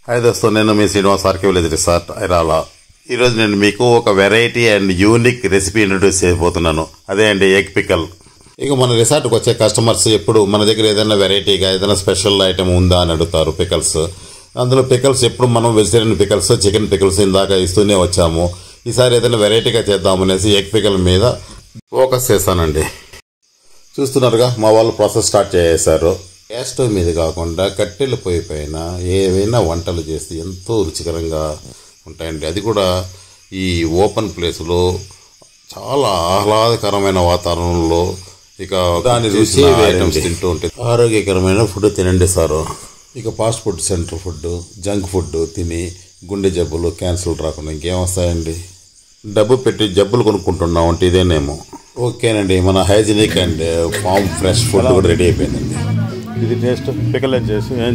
Hi దోస్తు, నేను మీ Srinivas RK village resort Irala. ఈరోజు నేను మీకు ఒక variety and unique recipe introduce చేయబోతున్నాను. అదే అండి ఎగ్ పికల్. ఇక మన రిసార్ట్కి వచ్చే కస్టమర్స్ ఎప్పుడు మన దగ్గర ఏదైనా వెరైటీగా ఏదైనా స్పెషల్ ఐటమ్ ఉందా అని అడుగుతారు. పికల్స్, అందులో పికల్స్ ఎప్పుడు మనం వెజిటేరియన్ పికల్స్, చికెన్ పికల్స్ ఇందాక ఇస్తూనే వచ్చాము. ఈసారి ఏదైనా వెరైటీగా చేద్దామనేసి ఎగ్ పికల్ మీద ఫోకస్ చేస్తానండి. చూస్తున్నారుగా, మా వాళ్ళు ప్రాసెస్ స్టార్ట్ చేసేసారు. గ్యాస్ స్టవ్ మీద కాకుండా కట్టెల పొయ్యి పైన ఏవైనా వంటలు చేస్తే ఎంతో రుచికరంగా ఉంటాయండి. అది కూడా ఈ ఓపెన్ ప్లేస్లో చాలా ఆహ్లాదకరమైన వాతావరణంలో. ఇక దాని రుచి ఐటమ్స్ తింటూ ఉంటే ఆరోగ్యకరమైన ఫుడ్ తినండి సారు. ఇక fast food centre food, junk food తిని గుండె జబ్బులు, క్యాన్సర్లు రాకుండా ఇంకేం వస్తాయండి. డబ్బు పెట్టి జబ్బులు కొనుక్కుంటున్నాం అంటే ఇదేనేమో. ఓకేనండి, మన hygienic and form fresh food కూడా రెడీ అయిపోయిందండి. ఇది టేస్ట్ పికల్ చేసి ఏం